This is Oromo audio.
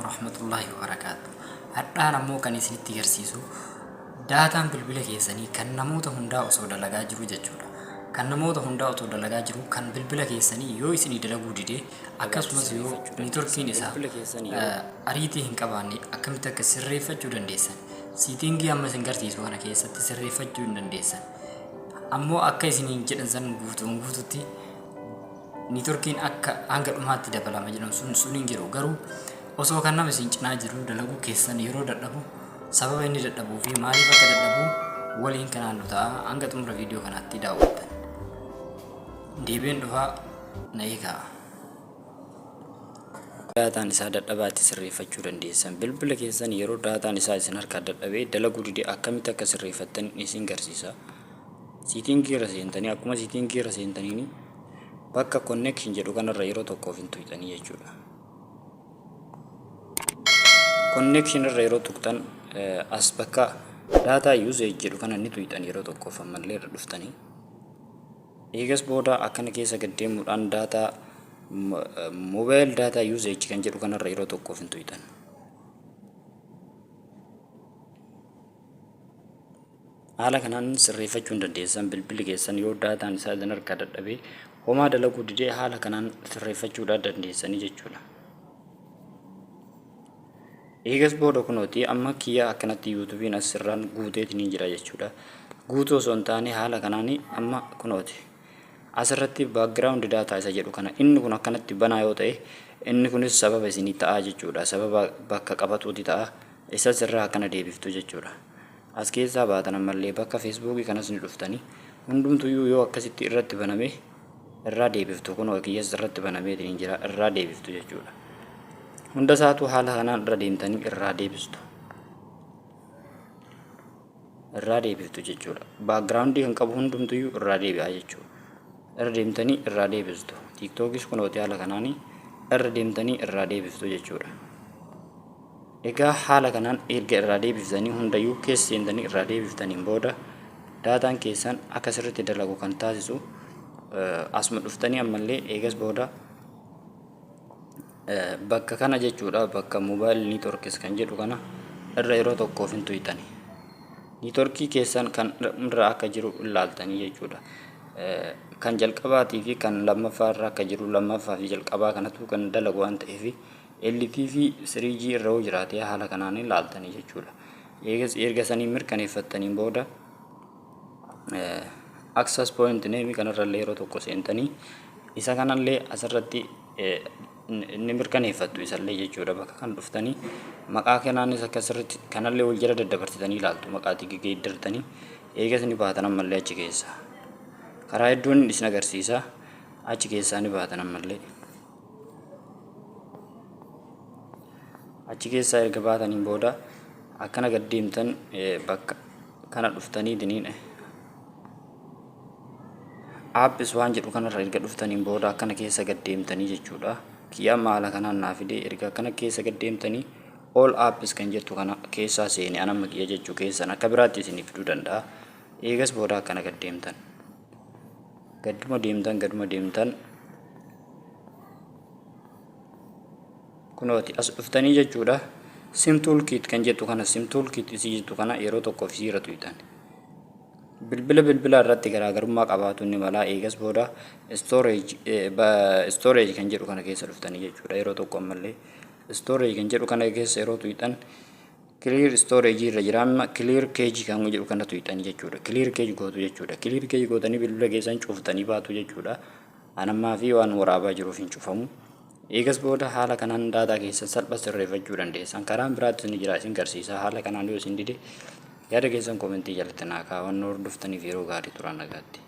warahmatullahi wabarakatuh. Hadhaan ammoo kan isinitti agarsiisu daataan bilbila keessanii kan namoota hundaa osoo dalagaa jiru jechuudha. Kan namoota hundaa osoo dalagaa jiru kan bilbila keessanii yoo isinii dalaguu dide akkasumas yoo neetworkiin isaa ariitii hin qabaanne akkamitti akka sirreeffachuu dandeessan. Siitingii amma isin agarsiisu kana keessatti sirreeffachuu hin dandeessan. Ammoo akka isiniin jedhan san guutuutti neetworkiin akka hanga dhumaatti dabalama jedhamu sun hin jiru. Garuu osoo kan nama isin cinaa jiru dalaguu keessan yeroo dadhabu sababa inni dadhabuu fi maaliif akka dadhabu waliin kanaan nu ta'a hanga xumura viidiyoo kanaatti daawwattan. Deebiin dhufaa na eegaa. Daataan isaa dadhabaatti sirreeffachuu dandeessan. Bilbila keessan yeroo daataan isaa isin harkaa dadhabee dalaguu dide akkamitti akka sirreeffattan isin agarsiisa. Siitingii irra seentanii akkuma siitingii irra seentaniin bakka connection jedhu kanarra yeroo tokkoof hin tuqxanii jechuudha. Connection irra yeroo tuqxan as bakka data usage jedhu kana ni tuqxan yeroo tokkoof ammallee irra dhuftanii. Eegas booda akkana keessa gaddeemuudhaan data mobile data usage kan jedhu kanarra yeroo tokkoof hin tuqxan. Haala kanaan sirreeffachuu dandeessan bilbilli keessan yoo daataan isaa isin harkaa dadhabee homaa dalaguu didee haala kanaan sirreeffachuu dandeessanii jechuudha. Eegas booda kunooti amma kiyya akkanatti yuutuubiin asirraan guuteetiin jira jechuudha. Guutuu osoo hin taane haala kanaan amma kunooti asirratti background data isa jedhu kana inni kun akkanatti banaa yoo ta'e inni kunis sababa isinii ta'a jechuudha. Sababa bakka qabatuuti ta'a isa sirraa akkana deebiftu jechuudha. As keessaa baatan ammallee bakka feesbuukii kanas ni dhuftanii hundumtuyyuu yoo akkasitti irratti baname irraa deebiftu kun kiyyas irratti banameetiin jira irraa deebiftu jechuudha. Hunda isaatu haala kanaan irra deemtanii irraa deebistu. Irraa deebiftu jechuudha. Backgroundii kan qabu hundumtuyyuu irraa deebi'a jechuudha. Irra deemtanii irraa deebistu. TikTokis kunooti haala kanaan irra deemtanii irraa deebiftu jechuudha. Egaa haala kanaan erga irraa deebiftanii hundayyuu keessa seentanii irraa deebiftaniin booda daataan keessan akka sirriitti dalagu kan taasisu asuma dhuftanii ammallee eegas booda bakka kana jechuudha bakka mobile networks kan jedhu kana irra yeroo tokkoof hin tuqxani. Networkii keessan kan irra akka jiru ilaaltanii jechuudha. Kan jalqabaatii fi kan lammaffaa irra akka jiru lammaffaa fi jalqabaa kanatu kan dalagu waan ta'eef LTE fi 3G irra jiraatee haala kanaan ilaaltanii jechuudha. Eegas erga sanii mirkaneeffattaniin booda access point name kanarrallee yeroo tokko seentanii isa kanallee asirratti inni mirkaneeffattu isallee jechuudha. Bakka kan dhuftanii maqaa kanaanis akka sirriitti kanallee wal jala daddabarsitanii ilaaltu maqaa geeddartanii eegas ni baatan ammallee achi keessa karaa hedduun isin agarsiisa achi keessaa ni baatan ammallee. Achi keessaa erga baataniin booda akkana gaddeemtan bakka kana dhuftanii diniin appis waan jedhu kanarra erga dhuftaniin booda akkana keessa gaddeemtanii jechuudha. Kiyyaa maala kanaan naa fidee erga akkana keessa gaddeemtanii all appis kan jettu kana keessaa seeni anamma kiyya jechuu keessan akka biraatti isinii fiduu danda'a. Eegas booda akkana gaddeemtan gadduma deemtan kunooti as dhuftanii jechuudha. Sim toolkit kan jettu kana sim toolkit isii jettu kana yeroo tokkoof siira tuqxan. Bilbila irratti garaagarummaa qabaatu ni mala. Eegas booda storage kan jedhu kana keessa dhuftanii jechuudha. Yeroo tokko ammallee storage kan jedhu kana keessa yeroo tuqxan clear storage irra jira amma clear cage kan jedhu kana tuqxanii jechuudha. Clear cage gootu jechuudha. Clear cage gootanii bilbila keessan cuuftanii baatu jechuudha. Anammaa fi waan waraabaa jiruuf hin cufamu. Eegas booda haala kanaan daataa keessan salphaa sirreeffachuu dandeessan. Karaan biraattis ni jira isin agarsiisa. Haala kanaan yoo isin dide yaada keessan komentii jalatti naa kaa'aa. Waan hordoftaniif yeroo gaarii turaa nagaatti.